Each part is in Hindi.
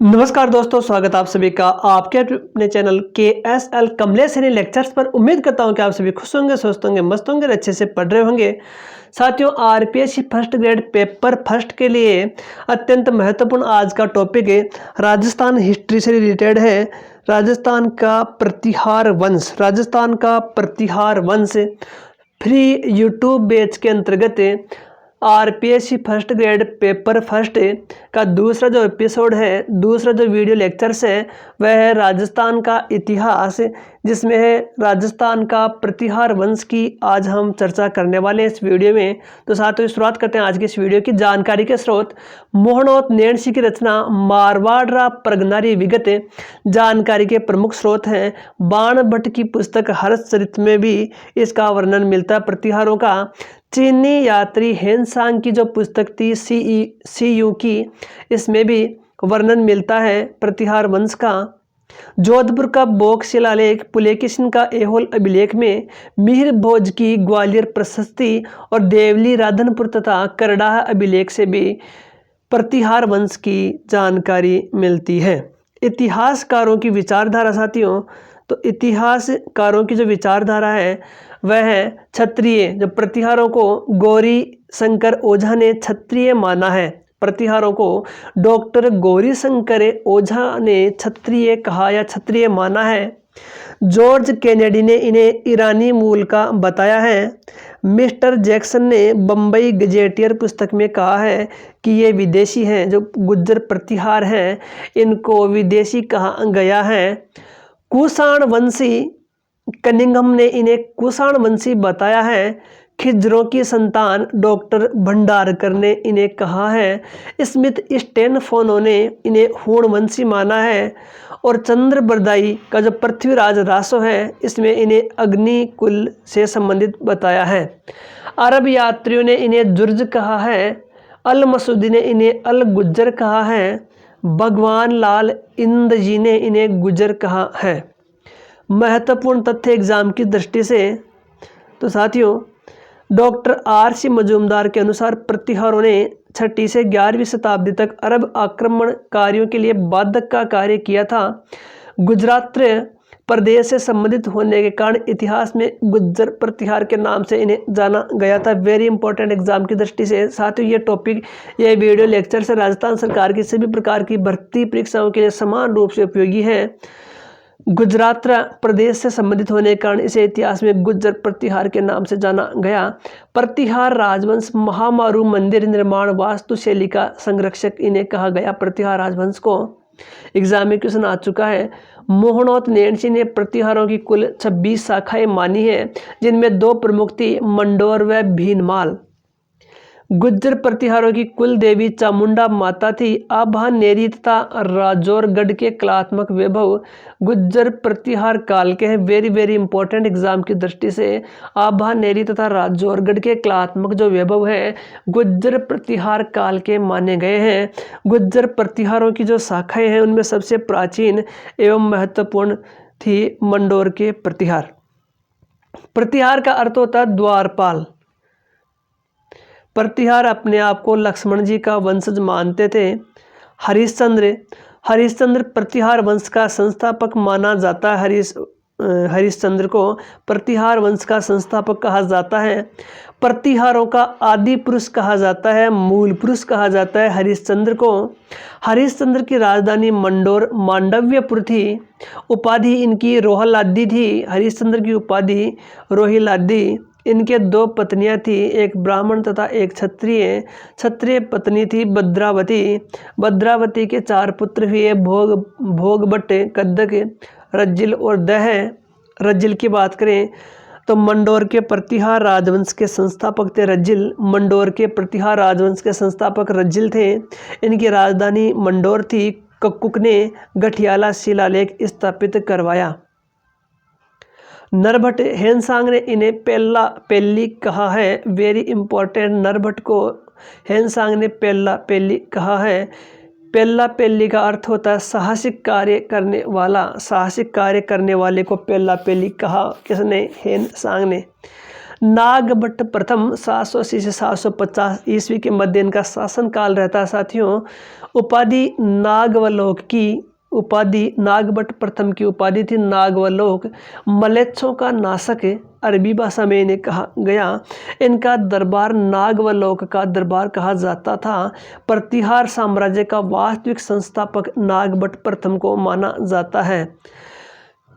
नमस्कार दोस्तों, स्वागत आप सभी का आपके अपने चैनल KSL कमलेश लेक्चर्स पर। उम्मीद करता हूं कि आप सभी खुश होंगे, स्वस्थ होंगे, मस्त होंगे, अच्छे से पढ़ रहे होंगे। साथियों, RPSC first grade paper first के लिए अत्यंत महत्वपूर्ण आज का टॉपिक है, राजस्थान हिस्ट्री से रिलेटेड है। राजस्थान का प्रतिहार वंश फ्री यूट्यूब बैच के अंतर्गत RPSC first grade paper first का दूसरा जो एपिसोड है, दूसरा जो वीडियो लेक्चर्स है, वह है राजस्थान का इतिहास, जिसमें है राजस्थान का प्रतिहार वंश की आज हम चर्चा करने वाले हैं इस वीडियो में। तो साथियों, शुरुआत करते हैं आज की इस वीडियो की। जानकारी के स्रोत: मोहनोत नेणसी की रचना मारवाड़ प्रगनारी विगत जानकारी के प्रमुख स्रोत हैं। बाण भट्ट की पुस्तक हर्षचरित में भी इसका वर्णन मिलता है प्रतिहारों का। चीनी यात्री हेनसांग की जो पुस्तक थी CU की, इसमें भी वर्णन मिलता है प्रतिहार वंश का। जोधपुर का बोक शिलालेख, पुलकेशिन का ऐहोल अभिलेख में मिहिर भोज की ग्वालियर प्रशस्ति और देवली राधनपुर तथा करडाह अभिलेख से भी प्रतिहार वंश की जानकारी मिलती है। इतिहासकारों की विचारधारा साथियों, तो इतिहासकारों की जो विचारधारा है वह है क्षत्रिय। जब प्रतिहारों को गौरी शंकर ओझा ने क्षत्रिय माना है, प्रतिहारों को डॉक्टर गौरी शंकर ओझा ने क्षत्रिय कहा या क्षत्रिय माना है। जॉर्ज केनेडी ने इन्हें ईरानी मूल का बताया है। मिस्टर जैक्सन ने बम्बई गजेटियर पुस्तक में कहा है कि ये विदेशी हैं। जो गुज्जर प्रतिहार हैं, इनको विदेशी कहा गया है। कुषाण वंशी कनिंघम ने इन्हें कुषाण वंशी बताया है। खिज्रों की संतान डॉक्टर भंडारकर ने इन्हें कहा है। स्मिथ स्टेनफोनो ने इन्हें हूण वंशी माना है। और चंद्र बरदाई का जो पृथ्वीराज रासो है, इसमें इन्हें अग्नि कुल से संबंधित बताया है। अरब यात्रियों ने इन्हें जुर्ज कहा है। अल मसूदी ने इन्हें अल गुज्जर कहा है। भगवान लाल इंदजी ने इन्हें गुज्जर कहा है। महत्वपूर्ण तथ्य एग्जाम की दृष्टि से, तो साथियों, डॉक्टर RC मजूमदार के अनुसार प्रतिहारों ने 6वीं से 11वीं शताब्दी तक अरब आक्रमणकारियों के लिए बाधक का कार्य किया था। गुजरात प्रदेश से संबंधित होने के कारण इतिहास में गुज्जर प्रतिहार के नाम से इन्हें जाना गया था। वेरी इंपॉर्टेंट एग्जाम की दृष्टि से साथियों, ये टॉपिक, ये वीडियो लेक्चर से राजस्थान सरकार की सभी प्रकार की भर्ती परीक्षाओं के लिए समान रूप से उपयोगी है। गुजरात प्रदेश से संबंधित होने के कारण इसे इतिहास में गुज्जर प्रतिहार के नाम से जाना गया। प्रतिहार राजवंश महामारू मंदिर निर्माण वास्तुशैली का संरक्षक इन्हें कहा गया। प्रतिहार राजवंश को एग्जाम में क्वेश्चन आ चुका है। मोहनोत नेणसी ने प्रतिहारों की कुल 26 शाखाएं मानी है, जिनमें 2 प्रमुख थी, मंडोर व भीनमाल। गुज्जर प्रतिहारों की कुल देवी चामुंडा माता थी। आभा नेरी तथा राजौरगढ़ के कलात्मक वैभव गुज्जर प्रतिहार काल के हैं। वेरी इंपॉर्टेंट एग्जाम की दृष्टि से आभा नेरी तथा राजौरगढ़ के कलात्मक जो वैभव है, गुज्जर प्रतिहार काल के माने गए हैं। गुज्जर प्रतिहारों की जो शाखाएं हैं, उनमें सबसे प्राचीन एवं महत्वपूर्ण थी मंडोर के प्रतिहार। प्रतिहार का अर्थ होता है द्वारपाल। प्रतिहार अपने आप को लक्ष्मण जी का वंशज मानते थे। हरिश्चंद्र प्रतिहार वंश का संस्थापक माना जाता है। हरिश्चंद्र को प्रतिहार वंश का संस्थापक कहा जाता है। प्रतिहारों का आदि पुरुष कहा जाता है, मूल पुरुष कहा जाता है हरिश्चंद्र को। हरिश्चंद्र की राजधानी मंडोर मांडव्यपुर थी। उपाधि इनकी रोहिलादी थी। हरिश्चंद्र की उपाधि रोहिलादी। इनके 2 पत्नियां थी, एक ब्राह्मण तथा एक क्षत्रिय। क्षत्रिय पत्नी थी भद्रावती। भद्रावती के 4 पुत्र हुए, भोगभट्ट, कदक, रज्जिल और दह। रज्जिल की बात करें तो मंडोर के प्रतिहार राजवंश के संस्थापक थे रज्जिल। मंडोर के प्रतिहार राजवंश के संस्थापक रज्जिल थे। इनकी राजधानी मंडोर थी। कक्कुक ने गठियाला शिलालेख स्थापित करवाया। नरभट्ट हेनसांग ने इन्हें पेल्ली कहा है। वेरी इंपॉर्टेंट, नरभट्ट को हेनसांग ने पेल्ली कहा है। पेल्ली का अर्थ होता है साहसिक कार्य करने वाला। साहसिक कार्य करने वाले को पेल्ली कहा किसने? हेनसांग ने। नागभट्ट प्रथम 780 से 750 ईस्वी के मध्य इनका शासनकाल रहता है साथियों। उपाधि नागवलोक की उपाधि नागभट्ट प्रथम की उपाधि थी नागवलोक। मलेच्छों का नाशक अरबी भाषा में इन्हें कहा गया। इनका दरबार नागवलोक का दरबार कहा जाता था। प्रतिहार साम्राज्य का वास्तविक संस्थापक नागभट्ट प्रथम को माना जाता है।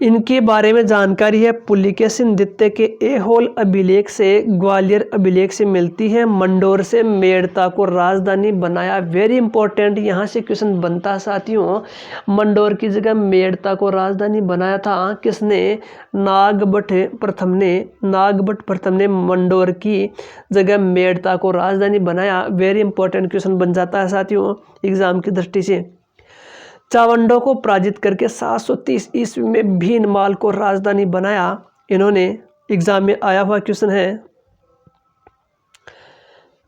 इनके बारे में जानकारी है पुलिकेशिन द्वितीय के ऐहोल अभिलेख से, ग्वालियर अभिलेख से मिलती है। मंडोर से मेड़ता को राजधानी बनाया। वेरी इंपॉर्टेंट, यहाँ से क्वेश्चन बनता है साथियों। मंडोर की जगह मेड़ता को राजधानी बनाया था किसने? नागभट्ट प्रथम ने मंडोर की जगह मेड़ता को राजधानी बनाया। वेरी इंपॉर्टेंट क्वेश्चन बन जाता है साथियों एग्जाम की दृष्टि से। चावंडों को पराजित करके 730 ईस्वी में भीनमाल को राजधानी बनाया। इन्होंने एग्जाम में आया हुआ क्वेश्चन है।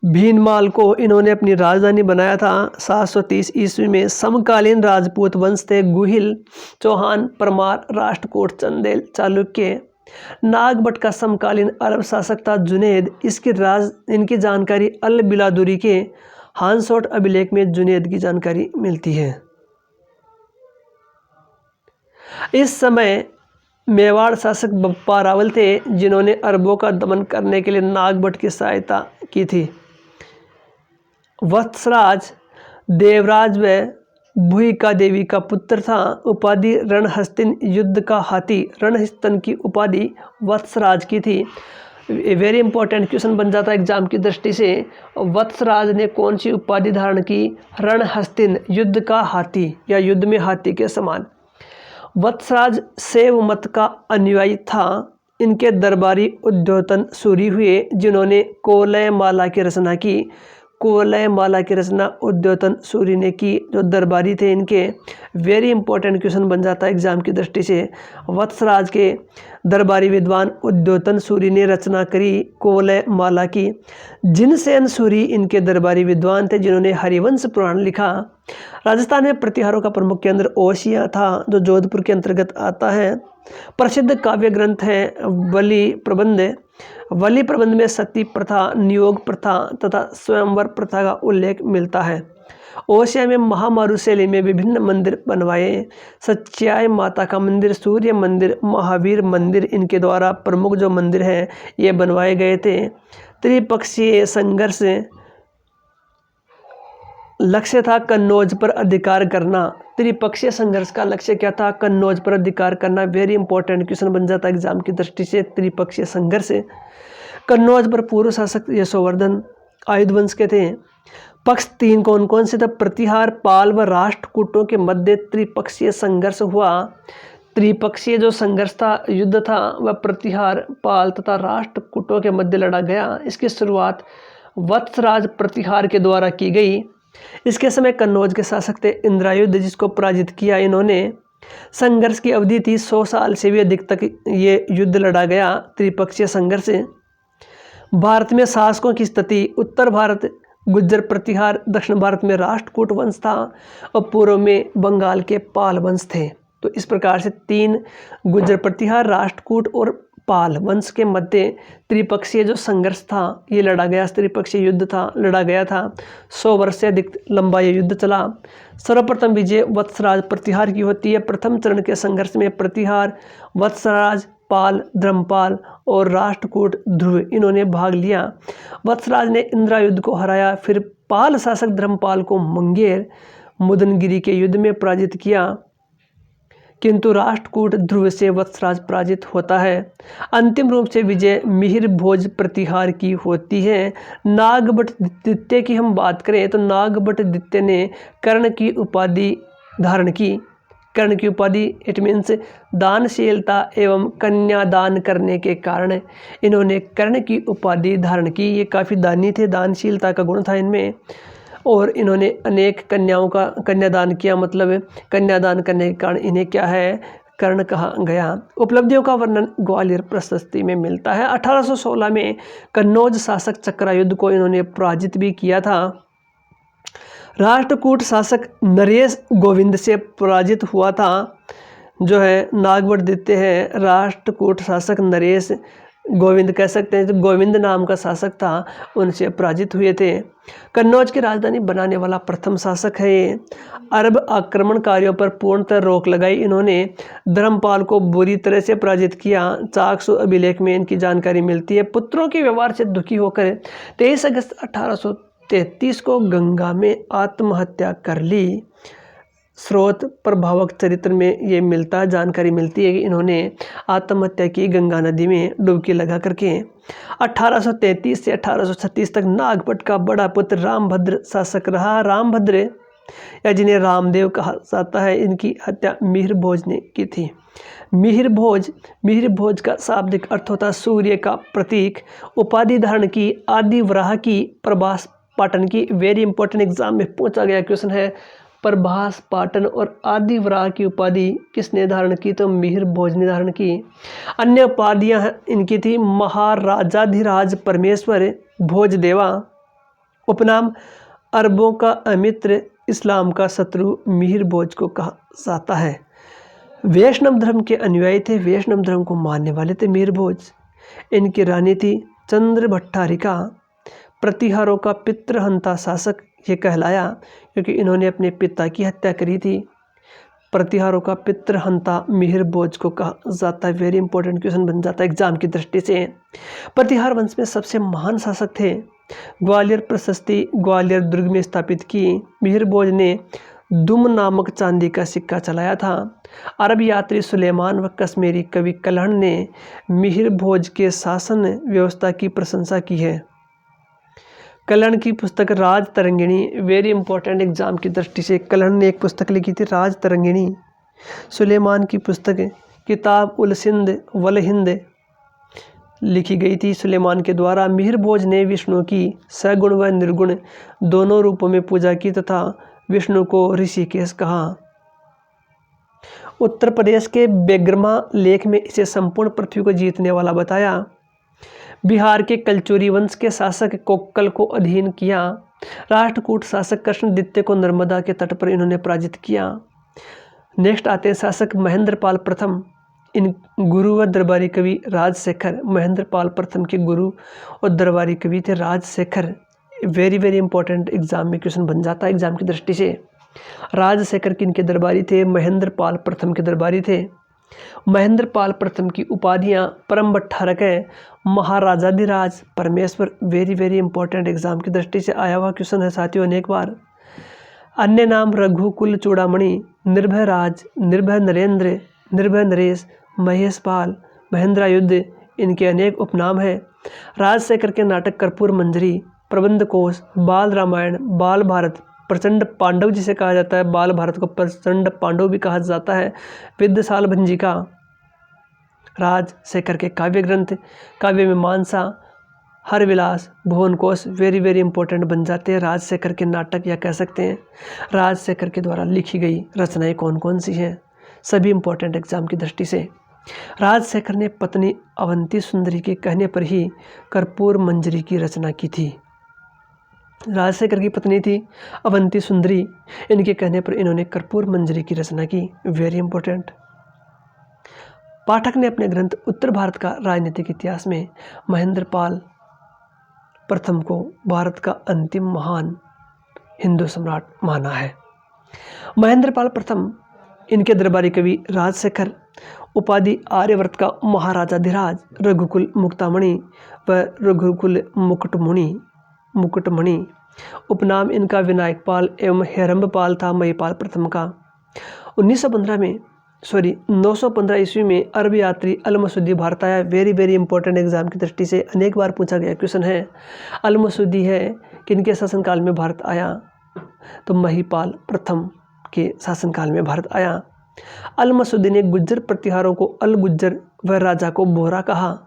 भीनमाल को इन्होंने अपनी राजधानी बनाया था 730 ईस्वी में। समकालीन राजपूत वंश थे गुहिल, चौहान, परमार, राष्ट्रकूट, चंदेल, चालुक्य। नागभट्ट का समकालीन अरब शासक था जुनैद। इनकी जानकारी अल बिलादुरी के हांसोट अभिलेख में जुनैद की जानकारी मिलती है। इस समय मेवाड़ शासक बप्पा रावल थे जिन्होंने अरबों का दमन करने के लिए नागभट्ट की सहायता की थी। वत्सराज देवराज व भूयिका देवी का पुत्र था। उपाधि रणहस्तिन, युद्ध का हाथी। रणहस्तन की उपाधि वत्सराज की थी। वेरी इंपॉर्टेंट क्वेश्चन बन जाता है एग्जाम की दृष्टि से। वत्सराज ने कौन सी उपाधि धारण की? रणहस्तिन, युद्ध का हाथी या युद्ध में हाथी के समान। वत्सराज शैव मत का अनुयायी था। इनके दरबारी उद्योतन सूरी हुए जिन्होंने कोलयमाला की रचना की। कोलयमाला की रचना उद्योतन सूरी ने की, जो दरबारी थे इनके। वेरी इंपॉर्टेंट क्वेश्चन बन जाता है एग्जाम की दृष्टि से। वत्सराज के दरबारी विद्वान उद्योतन सूरी ने रचना करी कोलयमाला की। जिनसेन सूरी इनके दरबारी विद्वान थे जिन्होंने हरिवंश पुराण लिखा। राजस्थान में प्रतिहारों का प्रमुख केंद्र ओसिया था, जो जोधपुर के अंतर्गत आता है। प्रसिद्ध काव्य ग्रंथ है वली प्रबंध। वली प्रबंध में सती प्रथा, नियोग प्रथा तथा स्वयंवर प्रथा का उल्लेख मिलता है। ओसिया में महामारू शैली में विभिन्न मंदिर बनवाए। सच्चाई माता का मंदिर, सूर्य मंदिर, महावीर मंदिर इनके द्वारा प्रमुख जो मंदिर हैं ये बनवाए गए थे। त्रिपक्षीय संघर्ष लक्ष्य था कन्नौज पर अधिकार करना। त्रिपक्षीय संघर्ष का लक्ष्य क्या था? कन्नौज पर अधिकार करना। वेरी इंपॉर्टेंट क्वेश्चन बन जाता है एग्जाम की दृष्टि से। त्रिपक्षीय संघर्ष कन्नौज पर पूर्व शासक यशोवर्धन आयुध वंश के थे। पक्ष 3 कौन कौन से थे? प्रतिहार, पाल व राष्ट्रकूटों के मध्य त्रिपक्षीय संघर्ष हुआ। त्रिपक्षीय जो संघर्ष था, युद्ध था, वह प्रतिहार, पाल तथा राष्ट्रकूटों के मध्य लड़ा गया। इसकी शुरुआत वत्सराज प्रतिहार के द्वारा की गई। इसके समय कन्नौज के शासक थे इंद्रायुध, जिसको पराजित किया इन्होंने। संघर्ष की अवधि थी 100 साल से भी अधिक तक ये युद्ध लड़ा गया। त्रिपक्षीय संघर्ष। भारत में शासकों की स्थिति, उत्तर भारत गुज्जर प्रतिहार, दक्षिण भारत में राष्ट्रकूट वंश था और पूर्व में बंगाल के पाल वंश थे। तो इस प्रकार से 3 गुज्जर प्रतिहार, राष्ट्रकूट और पाल वंश के मध्य त्रिपक्षीय जो संघर्ष था ये लड़ा गया। त्रिपक्षीय युद्ध था, लड़ा गया था। 100 वर्ष से अधिक लंबा ये युद्ध चला। सर्वप्रथम विजय वत्सराज प्रतिहार की होती है। प्रथम चरण के संघर्ष में प्रतिहार, वत्सराज, पाल, धर्मपाल और राष्ट्रकूट ध्रुव इन्होंने भाग लिया। वत्सराज ने इंद्रायुध को हराया। फिर पाल शासक धर्मपाल को मंगेर मुदनगिरी के युद्ध में पराजित किया, किंतु राष्ट्रकूट ध्रुव से वत्सराज पराजित होता है। अंतिम रूप से विजय मिहिर भोज प्रतिहार की होती है। नागभट्ट द्वितीय की हम बात करें तो नागभट्ट द्वितीय ने कर्ण की उपाधि धारण की। कर्ण की उपाधि इट मीन्स दानशीलता एवं कन्यादान करने के कारण इन्होंने कर्ण की उपाधि धारण की। ये काफ़ी दानी थे, दानशीलता का गुण था इनमें, और इन्होंने अनेक कन्याओं का कन्यादान किया। मतलब कन्यादान करने के कारण इन्हें क्या है, कर्ण कहा गया। उपलब्धियों का वर्णन ग्वालियर प्रशस्ति में मिलता है। 1816 में कन्नौज शासक चक्रायुद्ध को इन्होंने पराजित भी किया था। राष्ट्रकूट शासक नरेश गोविंद से पराजित हुआ था। जो है नागभट्ट द्वितीय है, राष्ट्रकूट शासक नरेश गोविंद कह सकते हैं, जो गोविंद नाम का शासक था उनसे पराजित हुए थे। कन्नौज की राजधानी बनाने वाला प्रथम शासक है ये। अरब आक्रमणकारियों पर पूर्णतः रोक लगाई इन्होंने। धर्मपाल को बुरी तरह से पराजित किया। चाकसू अभिलेख में इनकी जानकारी मिलती है। पुत्रों के व्यवहार से दुखी होकर 23 अगस्त 1833 को गंगा में आत्महत्या कर ली। स्रोत प्रभावक चरित्र में ये जानकारी मिलती है कि इन्होंने आत्महत्या की गंगा नदी में डुबकी लगा करके। 1833 से 1836 तक नागपट का बड़ा पुत्र रामभद्र शासक रहा। रामभद्र या जिन्हें रामदेव कहा जाता है, इनकी हत्या मिहिर भोज ने की थी। मिहिर भोज का शाब्दिक अर्थ होता है सूर्य का प्रतीक। उपाधि धारण की आदि वराह की प्रभास पाटन की। वेरी इंपॉर्टेंट एग्जाम में पूछा गया क्वेश्चन है, प्रभास पाटन और आदि वराह की उपाधि किसने धारण की? तो मिहिर भोज ने धारण की। अन्य उपाधियां इनकी थी महाराजाधिराज परमेश्वर भोजदेवा। उपनाम अरबों का अमित्र, इस्लाम का शत्रु मिहिर भोज को कहा जाता है। वैष्णव धर्म के अनुयायी थे, वैष्णव धर्म को मानने वाले थे मिहिर भोज। इनकी रानी थी चंद्र भट्टारिका। प्रतिहारों का पितृहंता शासक ये कहलाया क्योंकि इन्होंने अपने पिता की हत्या करी थी। प्रतिहारों का पितृहंता मिहिर भोज को कहा जाता है। वेरी इंपॉर्टेंट क्वेश्चन बन जाता है एग्जाम की दृष्टि से। प्रतिहार वंश में सबसे महान शासक थे। ग्वालियर प्रशस्ति ग्वालियर दुर्ग में स्थापित की। मिहिर भोज ने दुम नामक चांदी का सिक्का चलाया था। अरब यात्री सुलेमान व कश्मीरी कवि कलहण ने मिहिर भोज के शासन व्यवस्था की प्रशंसा की है। कलहण की पुस्तक राज तरंगिणी, वेरी इंपॉर्टेंट एग्जाम की दृष्टि से। कलहण ने एक पुस्तक लिखी थी राज तरंगिणी। सुलेमान की पुस्तक किताब उल सिंध वल हिंद लिखी गई थी सुलेमान के द्वारा। मिहिर भोज ने विष्णु की सगुण व निर्गुण दोनों रूपों में पूजा की तथा विष्णु को ऋषिकेश कहा। उत्तर प्रदेश के बेग्रमा लेख में इसे संपूर्ण पृथ्वी को जीतने वाला बताया। बिहार के कलचुरी वंश के शासक कोक्कल को अधीन किया। राष्ट्रकूट शासक कृष्णद्वितीय को नर्मदा के तट पर इन्होंने पराजित किया। नेक्स्ट आते हैं शासक महेंद्रपाल प्रथम। इन गुरु व दरबारी कवि राजशेखर। महेंद्रपाल प्रथम के गुरु और दरबारी कवि थे राजशेखर। वेरी इंपॉर्टेंट एग्जाम में क्वेश्चन बन जाता है एग्जाम की दृष्टि से। राजशेखर किनके दरबारी थे? महेंद्रपाल प्रथम के दरबारी थे। महेंद्रपाल प्रथम की उपाधियां परम भट्टारक है, महाराजाधिराज परमेश्वर। वेरी इंपॉर्टेंट एग्जाम की दृष्टि से आया हुआ क्वेश्चन है साथियों अनेक बार। अन्य नाम रघुकुल चूड़ामणि, निर्भय राज, निर्भय नरेंद्र, निर्भय नरेश, महेशपाल, महेंद्रायुद्ध इनके अनेक उपनाम हैं। राजशेखर के नाटक कर्पूर मंजरी, प्रबंध कोश, बाल रामायण, बाल भारत, प्रचंड पांडव जिसे कहा जाता है, बाल भारत को प्रचंड पांडव भी कहा जाता है, विद्यशाल भंजिका। राजशेखर के काव्य ग्रंथ, काव्य मीमांसा, हर विलास, भुवन कोश वेरी इंपॉर्टेंट बन जाते हैं। राजशेखर के नाटक या कह सकते हैं राजशेखर के द्वारा लिखी गई रचनाएं कौन कौन सी हैं, सभी इंपॉर्टेंट एग्जाम की दृष्टि से। राजशेखर ने पत्नी अवंती सुंदरी के कहने पर ही कर्पूर मंजरी की रचना की थी। राजशेखर की पत्नी थी अवंती सुंदरी, इनके कहने पर इन्होंने कर्पूर मंजरी की रचना की। Very important. पाठक ने अपने ग्रंथ उत्तर भारत का राजनीतिक इतिहास में महेंद्रपाल प्रथम को भारत का अंतिम महान हिंदू सम्राट माना है। महेंद्रपाल प्रथम, इनके दरबारी कवि राजशेखर, उपाधि आर्यवर्त का महाराजाधिराज, रघुकुल मुक्तामणि व रघुकुल मुकुटमणि। उपनाम इनका विनायकपाल एवं हेरम्बपाल था महिपाल प्रथम का। 915 ईस्वी में अरब यात्री अल-मसूदी भारत आया। वेरी इंपॉर्टेंट एग्जाम की दृष्टि से अनेक बार पूछा गया क्वेश्चन है। अल-मसूदी है किनके शासनकाल में भारत आया? तो महिपाल प्रथम के शासनकाल में भारत आया। अल-मसूदी ने गुज्जर प्रतिहारों को अल गुज्जर व राजा को बोहरा कहा।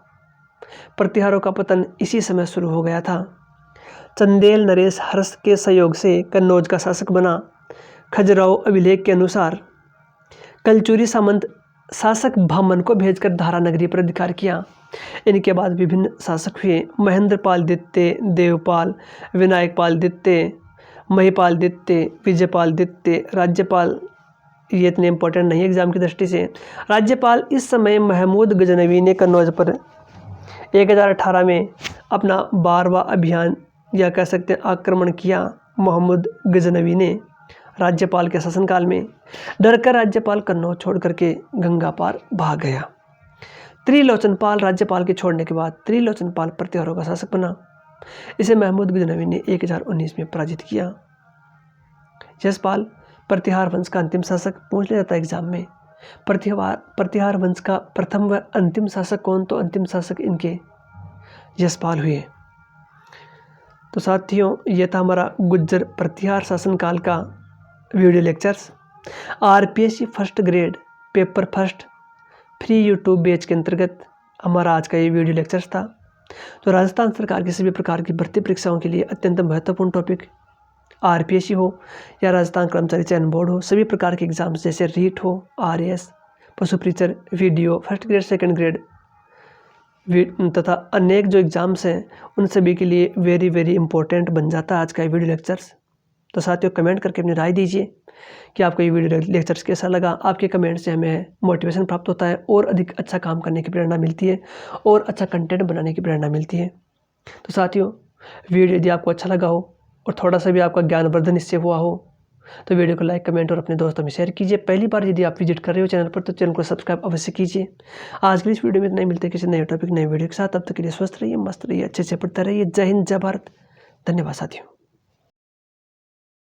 प्रतिहारों का पतन इसी समय शुरू हो गया था। चंदेल नरेश हर्ष के सहयोग से कन्नौज का शासक बना। खजुराहो अभिलेख के अनुसार कलचुरी सामंत शासक भामन को भेजकर धारा नगरी पर अधिकार किया। इनके बाद विभिन्न शासक हुए। महेंद्रपाल द्वितीय, देवपाल, विनायकपाल द्वितीय, महिपाल द्वितीय, विजयपाल द्वितीय, राज्यपाल। ये इतने इंपॉर्टेंट नहीं एग्जाम की दृष्टि से। राज्यपाल इस समय महमूद गजनवी ने कन्नौज पर 1018 में अपना 12वां अभियान या कह सकते हैं आक्रमण किया मोहम्मद गजनवी ने राज्यपाल के शासनकाल में। डरकर राज्यपाल कन्नौज छोड़ करके गंगा पार भाग गया। त्रिलोचनपाल राज्यपाल के छोड़ने के बाद त्रिलोचनपाल प्रतिहारों का शासक बना। इसे महमूद गजनवी ने 1019 में पराजित किया। यशपाल प्रतिहार वंश का अंतिम शासक पूछ लिया जाता है एग्जाम में। प्रतिहार वंश का प्रथम व अंतिम शासक कौन? तो अंतिम शासक इनके यशपाल हुए। तो साथियों ये था हमारा गुज्जर प्रतिहार शासनकाल का video lectures. RPSC first grade paper first free YouTube batch के अंतर्गत हमारा आज का ये वीडियो लेक्चर्स था। तो राजस्थान सरकार की सभी प्रकार की भर्ती परीक्षाओं के लिए अत्यंत महत्वपूर्ण टॉपिक आरपीएससी हो या राजस्थान कर्मचारी चयन बोर्ड हो, सभी प्रकार के एग्जाम्स जैसे रीट हो, आरएएस, पशु feature, video, first grade, second grade तथा अनेक जो एग्ज़ाम्स हैं उन सभी के लिए वेरी वेरी इंपॉर्टेंट बन जाता है आज का ये वीडियो लेक्चर्स। तो साथियों कमेंट करके अपनी राय दीजिए कि आपको ये वीडियो लेक्चर्स कैसा लगा। आपके कमेंट से हमें मोटिवेशन प्राप्त होता है और अधिक अच्छा काम करने की प्रेरणा मिलती है और अच्छा कंटेंट बनाने की प्रेरणा मिलती है। तो साथियों वीडियो यदि आपको अच्छा लगा हो और थोड़ा सा भी आपका ज्ञानवर्धन इससे हुआ हो तो वीडियो को लाइक, कमेंट और अपने दोस्तों में शेयर कीजिए। पहली बार यदि आप विजिट कर रहे हो चैनल पर तो चैनल को सब्सक्राइब अवश्य कीजिए। आज के इस वीडियो में नहीं मिलते किसी नए टॉपिक नए वीडियो के साथ। तब तक के लिए स्वस्थ रहिए, मस्त रहिए, अच्छे से पढ़ते रहिए। जय हिंद, जय भारत। धन्यवाद साथियों।